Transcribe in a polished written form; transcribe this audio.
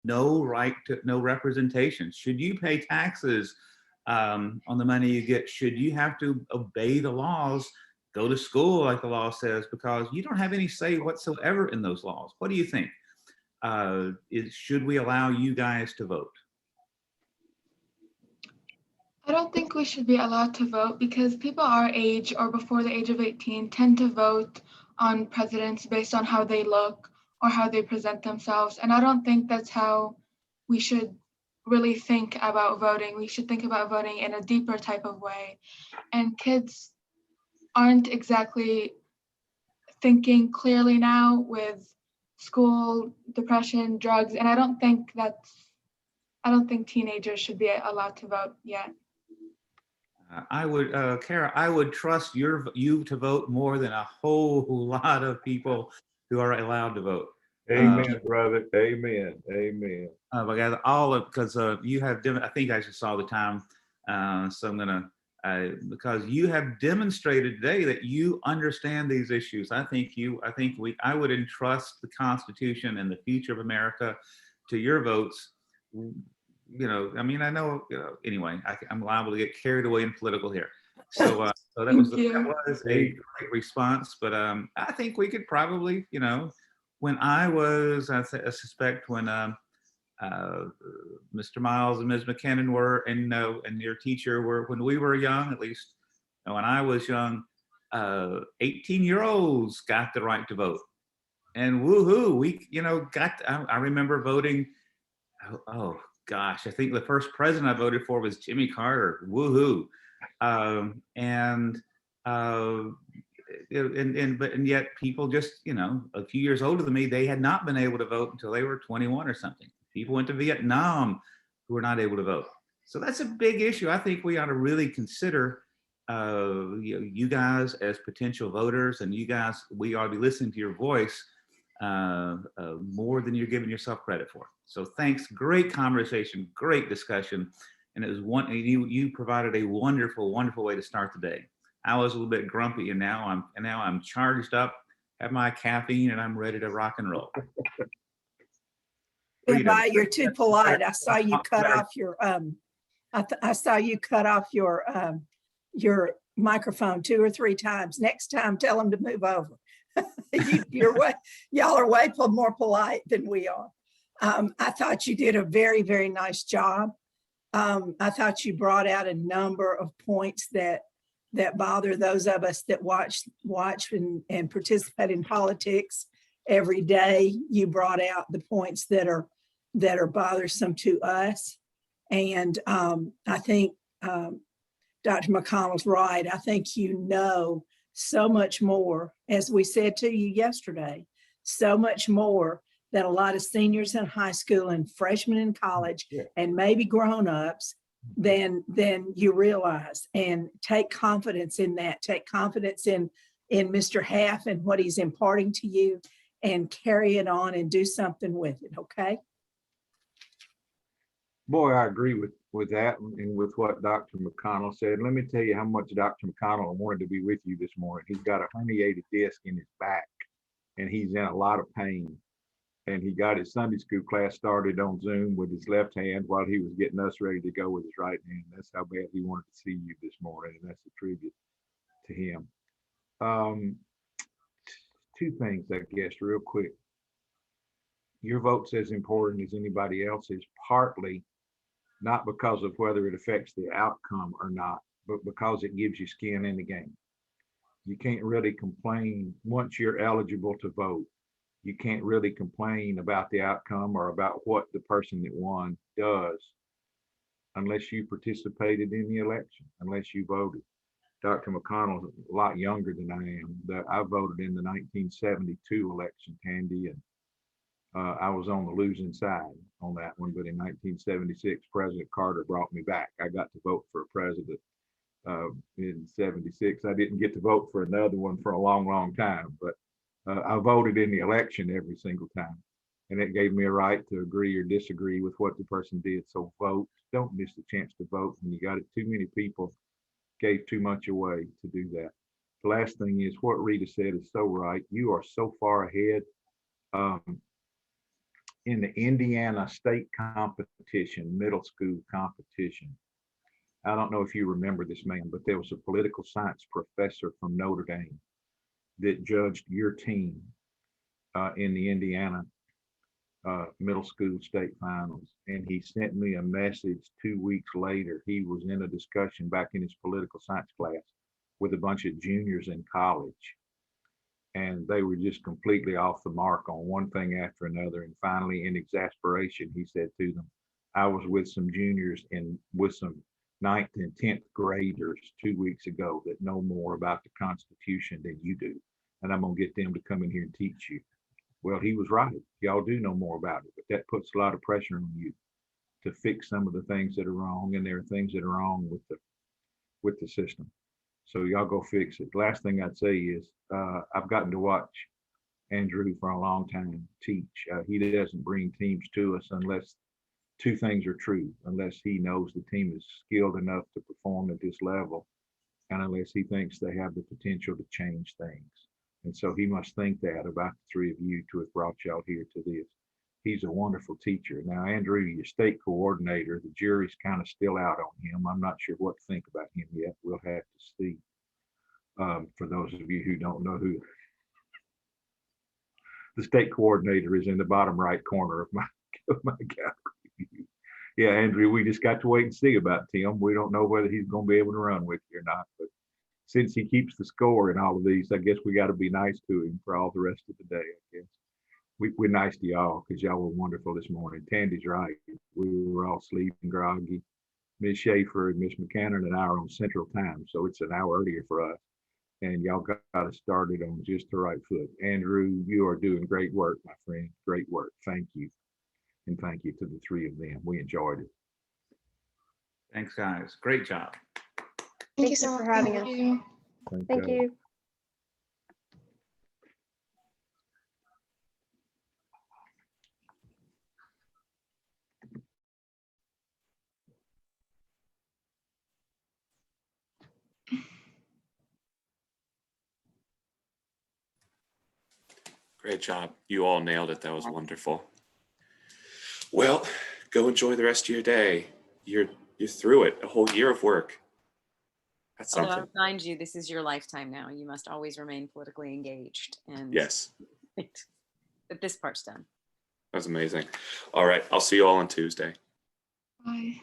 no right to no representation. Should you pay taxes on the money you get? Should you have to obey the laws, go to school like the law says, because you don't have any say whatsoever in those laws? What do you think? Should we allow you guys to vote? I don't think we should be allowed to vote because people our age or before the age of 18 tend to vote on presidents based on how they look or how they present themselves. And I don't think that's how we should really think about voting. We should think about voting in a deeper type of way. And kids aren't exactly thinking clearly now with school, depression, drugs, and I don't think teenagers should be allowed to vote yet. I would, Kara, I would trust you to vote more than a whole lot of people who are allowed to vote. Amen, brother. Amen. Amen. Because all of because you have, I think I just saw the time, so I'm gonna because you have demonstrated today that you understand these issues. I I would entrust the Constitution and the future of America to your votes. You know, I mean, I know, anyway, I'm liable to get carried away in political here. So, so that was a great response. But I think we could probably, when I suspect when Mr. Miles and Ms. McKinnon were, and your teacher were, when we were young, at least when I was young, 18-year-olds got the right to vote. And woohoo, we, I remember voting, oh gosh, I think the first president I voted for was Jimmy Carter. Woohoo! And yet people just, a few years older than me, they had not been able to vote until they were 21 or something. People went to Vietnam who were not able to vote. So that's a big issue. I think we ought to really consider you guys as potential voters, and you guys, we ought to be listening to your voice more than you're giving yourself credit for. So thanks, great conversation, great discussion. And it was you provided a wonderful, wonderful way to start the day. I was a little bit grumpy, and now I'm charged up, have my caffeine, and I'm ready to rock and roll. Goodbye, you're too polite. I saw you cut off your I saw you cut off your microphone 2 or 3 times. Next time, tell them to move over. Y'all are way more polite than we are. I thought you did a very, very nice job. I thought you brought out a number of points that bother those of us that watch and participate in politics every day. You brought out the points that are bothersome to us. And I think Dr. McConnell's right. I think so much more, as we said to you yesterday, so much more that a lot of seniors in high school and freshmen in college and maybe grown-ups than you realize. And take confidence in that. Take confidence in Mr. Half and what he's imparting to you, and carry it on and do something with it, okay? Boy, I agree with that and with what Dr. McConnell said. Let me tell you how much Dr. McConnell wanted to be with you this morning. He's got a herniated disc in his back, and he's in a lot of pain. And he got his Sunday school class started on Zoom with his left hand while he was getting us ready to go with his right hand. That's how bad he wanted to see you this morning, and that's a tribute to him. 2 things, I guess, real quick. Your vote's as important as anybody else's, partly not because of whether it affects the outcome or not, but because it gives you skin in the game. You can't really complain once you're eligible to vote. You can't really complain about the outcome or about what the person that won does unless you participated in the election, unless you voted. Dr. McConnell's a lot younger than I am. I voted in the 1972 election, Tandy, and I was on the losing side on that one. But in 1976, President Carter brought me back. I got to vote for a president in 76. I didn't get to vote for another one for a long, long time, but I voted in the election every single time. And it gave me a right to agree or disagree with what the person did. So vote. Don't miss the chance to vote. When you got it, too many people gave too much away to do that. The last thing is what Rita said is so right. You are so far ahead. in the Indiana state competition, middle school competition. I don't know if you remember this man, but there was a political science professor from Notre Dame that judged your team in the Indiana middle school state finals. And he sent me a message 2 weeks later. He was in a discussion back in his political science class with a bunch of juniors in college. And they were just completely off the mark on one thing after another. And finally, in exasperation, he said to them, I was with some juniors and with some 9th and 10th graders 2 weeks ago that know more about the Constitution than you do. And I'm going to get them to come in here and teach you. Well, he was right. Y'all do know more about it, but that puts a lot of pressure on you to fix some of the things that are wrong. And there are things that are wrong with the system. So y'all go fix it. The last thing I'd say is I've gotten to watch Andrew for a long time teach. He doesn't bring teams to us unless two things are true, unless he knows the team is skilled enough to perform at this level, and unless he thinks they have the potential to change things. And so he must think that about the three of you to have brought y'all here to this. He's a wonderful teacher. Now, Andrew, your state coordinator, the jury's kind of still out on him. I'm not sure what to think about him yet. We'll have to see. For those of you who don't know who the state coordinator is, in the bottom right corner of my gallery. Yeah, Andrew, we just got to wait and see about Tim. We don't know whether he's going to be able to run with you or not, but since he keeps the score in all of these, I guess we got to be nice to him for all the rest of the day, I guess. We're nice to y'all because y'all were wonderful this morning. Tandy's right. We were all sleeping groggy. Miss Schaefer and Miss McCannon and I are on Central Time, so it's an hour earlier for us. And y'all got us started on just the right foot. Andrew, you are doing great work, my friend. Great work. Thank you. And thank you to the three of them. We enjoyed it. Thanks, guys. Great job. Thank you so much for having us. Thank you. Thank you. Great job. You all nailed it. That was wonderful. Well, go enjoy the rest of your day. You're through it. A whole year of work. That's Although something. I'll remind you, this is your lifetime now. You must always remain politically engaged. And Yes, but this part's done. that was amazing. All right. I'll see you all on Tuesday. Bye.